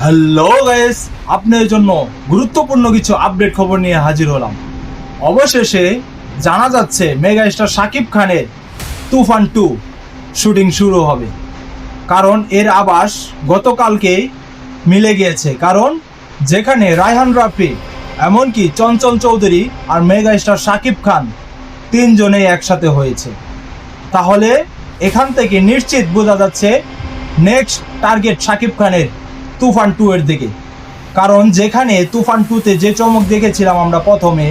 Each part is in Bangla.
হ্যালো গাইস, আপনাদের জন্য গুরুত্বপূর্ণ কিছু আপডেট খবর নিয়ে হাজির হলাম। অবশেষে জানা যাচ্ছে মেগা স্টার শাকিব খানের তুফান 2 শুটিং শুরু হবে। কারণ এর আভাস গতকালকেই মিলে গিয়েছে। কারণ যেখানে রায়হান রাফি, এমনকি চঞ্চল চৌধুরী আর মেগা স্টার শাকিব খান তিনজনেই একসাথে হয়েছে, তাহলে এখান থেকে নিশ্চিত বোঝা যাচ্ছে নেক্সট টার্গেট শাকিব খানের তুফান 2 এর দিকে। কারণ যেখানে তুফান 2-তে যে চমক দেখেছিলাম আমরা প্রথমে,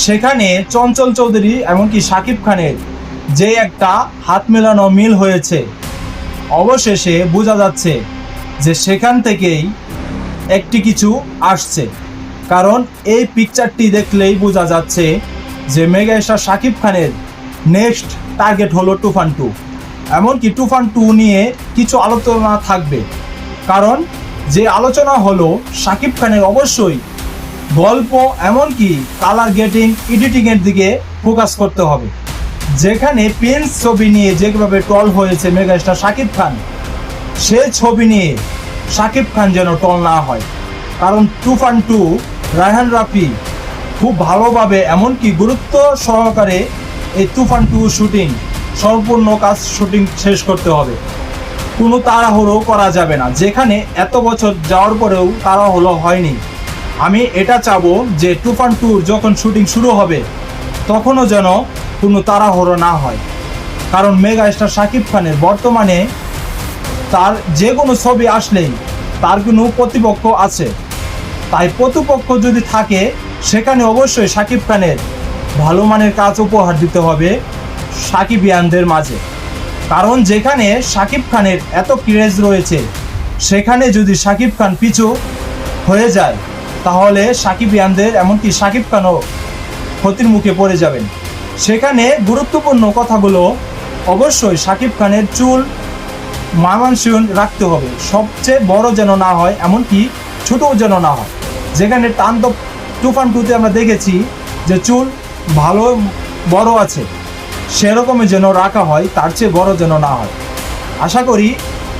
সেখানে চঞ্চল চৌধুরী এমনকি শাকিব খানের যে একটা হাত মেলানো মিল হয়েছে, অবশেষে বোঝা যাচ্ছে যে সেখান থেকেই একটি কিছু আসছে। কারণ এই পিকচারটি দেখলেই বোঝা যাচ্ছে যে মেগা স্টার শাকিব খানের নেক্সট টার্গেট হলো তুফান 2। এমনকি তুফান 2 নিয়ে কিছু আলোচনা থাকবে। কারণ যে আলোচনা হলো শাকিব খানের অবশ্যই গল্প এমনকি কালার গ্রেডিং, এডিটিংয়ের দিকে ফোকাস করতে হবে। যেখানে প্রিন্স ছবি নিয়ে যেভাবে ট্রল হয়েছে মেগা স্টার শাকিব খান, সে ছবি নিয়ে শাকিব খান যেন ট্রল না হয়। কারণ তুফান 2 রায়হান রাফি খুব ভালোভাবে এমনকি গুরুত্ব সহকারে এই তুফান 2 শুটিং সম্পূর্ণ কাজ শুটিং শেষ করতে হবে। কোনো তাড়াহুড়ো করা যাবে না। যেখানে এত বছর যাওয়ার পরেও তাড়াহুড়ো হয়নি, আমি এটা চাবো যে তুফান 2 যখন শুটিং শুরু হবে তখনও যেন কোনো তাড়াহুড়ো না হয়। কারণ মেগা স্টার শাকিব খানের বর্তমানে তার যে কোনো ছবি আসলেই তার কোনো প্রতিপক্ষ আছে। তাই প্রতিপক্ষ যদি থাকে, সেখানে অবশ্যই শাকিব খানের ভালো মানের কাজ উপহার দিতে হবে সাকিবিয়ানদের মাঝে। কারণ যেখানে শাকিব খানের এত ক্রেজ রয়েছে, সেখানে যদি শাকিব খান পিছু হয়ে যায়, তাহলে সাকিবিয়ানদের এমনকি শাকিব খানও ক্ষতির মুখে পড়ে যাবেন। সেখানে গুরুত্বপূর্ণ কথাগুলো অবশ্যই শাকিব খানের চুল মানানসই রাখতে হবে, সবচেয়ে বড় যেন না হয়, এমনকি ছোটও যেন না হয়। যেখানে তাণ্ডব তুফান 2-তে আমরা দেখেছি যে চুল ভালো বড় আছে, সেরকমই যেন রাখা হয়, তার চেয়ে বড় যেন না হয়। আশা করি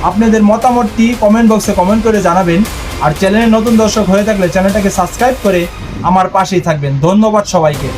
আপনাদের মতামতটি কমেন্ট বক্সে কমেন্ট করে জানাবেন। আর চ্যানেলের নতুন দর্শক হয়ে থাকলে চ্যানেলটাকে সাবস্ক্রাইব করে আমার পাশেই থাকবেন। ধন্যবাদ সবাইকে।